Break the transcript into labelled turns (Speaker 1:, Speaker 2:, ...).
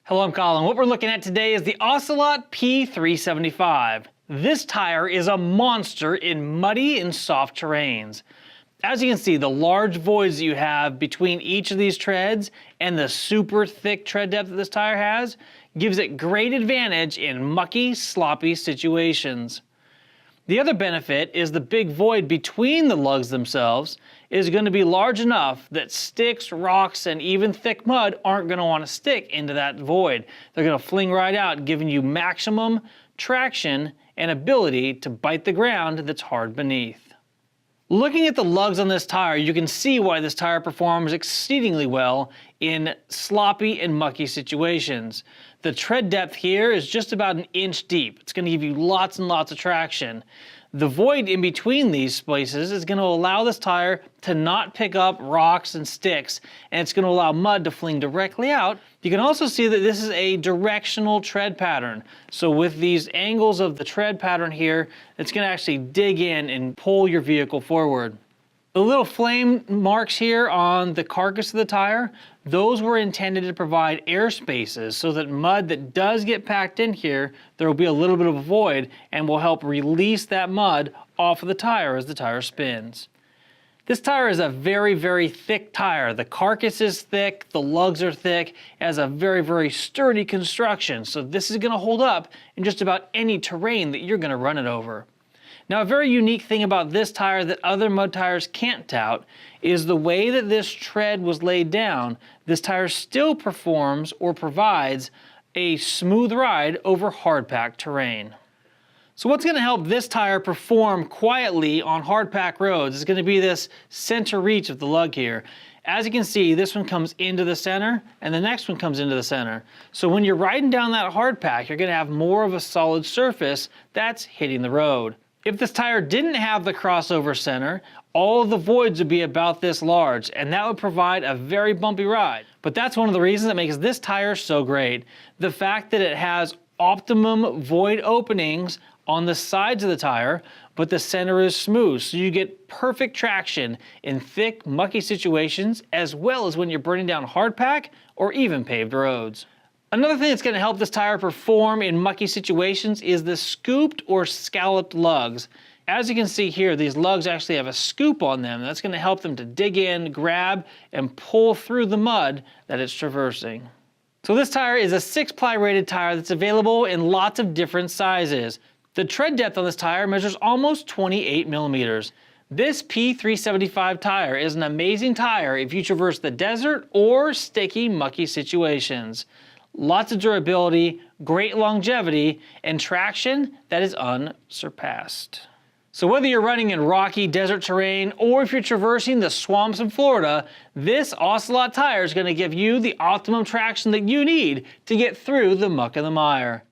Speaker 1: Hello, I'm Colin. What we're looking at today is the Ocelot P375. This tire is a monster in muddy and soft terrains. As you can see, the large voids that you have between each of these treads and the super thick tread depth that this tire has gives it great advantage in mucky, sloppy situations. The other benefit is the big void between the lugs themselves is going to be large enough that sticks, rocks, and even thick mud aren't going to want to stick into that void. They're going to fling right out, giving you maximum traction and ability to bite the ground that's hard beneath. Looking at the lugs on this tire, you can see why this tire performs exceedingly well in sloppy and mucky situations. The tread depth here is just about an inch deep. It's going to give you lots and lots of traction. The void in between these places is going to allow this tire to not pick up rocks and sticks, and it's going to allow mud to fling directly out. You can also see that this is a directional tread pattern. So with these angles of the tread pattern here, it's going to actually dig in and pull your vehicle forward. The little flame marks here on the carcass of the tire, those were intended to provide air spaces so that mud that does get packed in here, there will be a little bit of a void and will help release that mud off of the tire as the tire spins. This tire is a very, very thick tire. The carcass is thick, the lugs are thick, it has a very, very sturdy construction. So this is going to hold up in just about any terrain that you're going to run it over. Now, a very unique thing about this tire that other mud tires can't tout is the way that this tread was laid down. This tire still performs or provides a smooth ride over hard-packed terrain. So what's going to help this tire perform quietly on hard-packed roads is going to be this center reach of the lug here. As you can see, this one comes into the center and the next one comes into the center. So when you're riding down that hard-pack, you're going to have more of a solid surface that's hitting the road. If this tire didn't have the crossover center, all of the voids would be about this large, and that would provide a very bumpy ride. But that's one of the reasons that makes this tire so great. The fact that it has optimum void openings on the sides of the tire, but the center is smooth, so you get perfect traction in thick, mucky situations, as well as when you're burning down hardpack or even paved roads. Another thing that's going to help this tire perform in mucky situations is the scooped or scalloped lugs. As you can see here, these lugs actually have a scoop on them. That's going to help them to dig in, grab, and pull through the mud that it's traversing. So this tire is a 6-ply rated tire that's available in lots of different sizes. The tread depth on this tire measures almost 28 millimeters. This P375 tire is an amazing tire if you traverse the desert or sticky, mucky situations. Lots of durability, great longevity, and traction that is unsurpassed. So whether you're running in rocky desert terrain or if you're traversing the swamps in Florida, this Ocelot tire is going to give you the optimum traction that you need to get through the muck and the mire.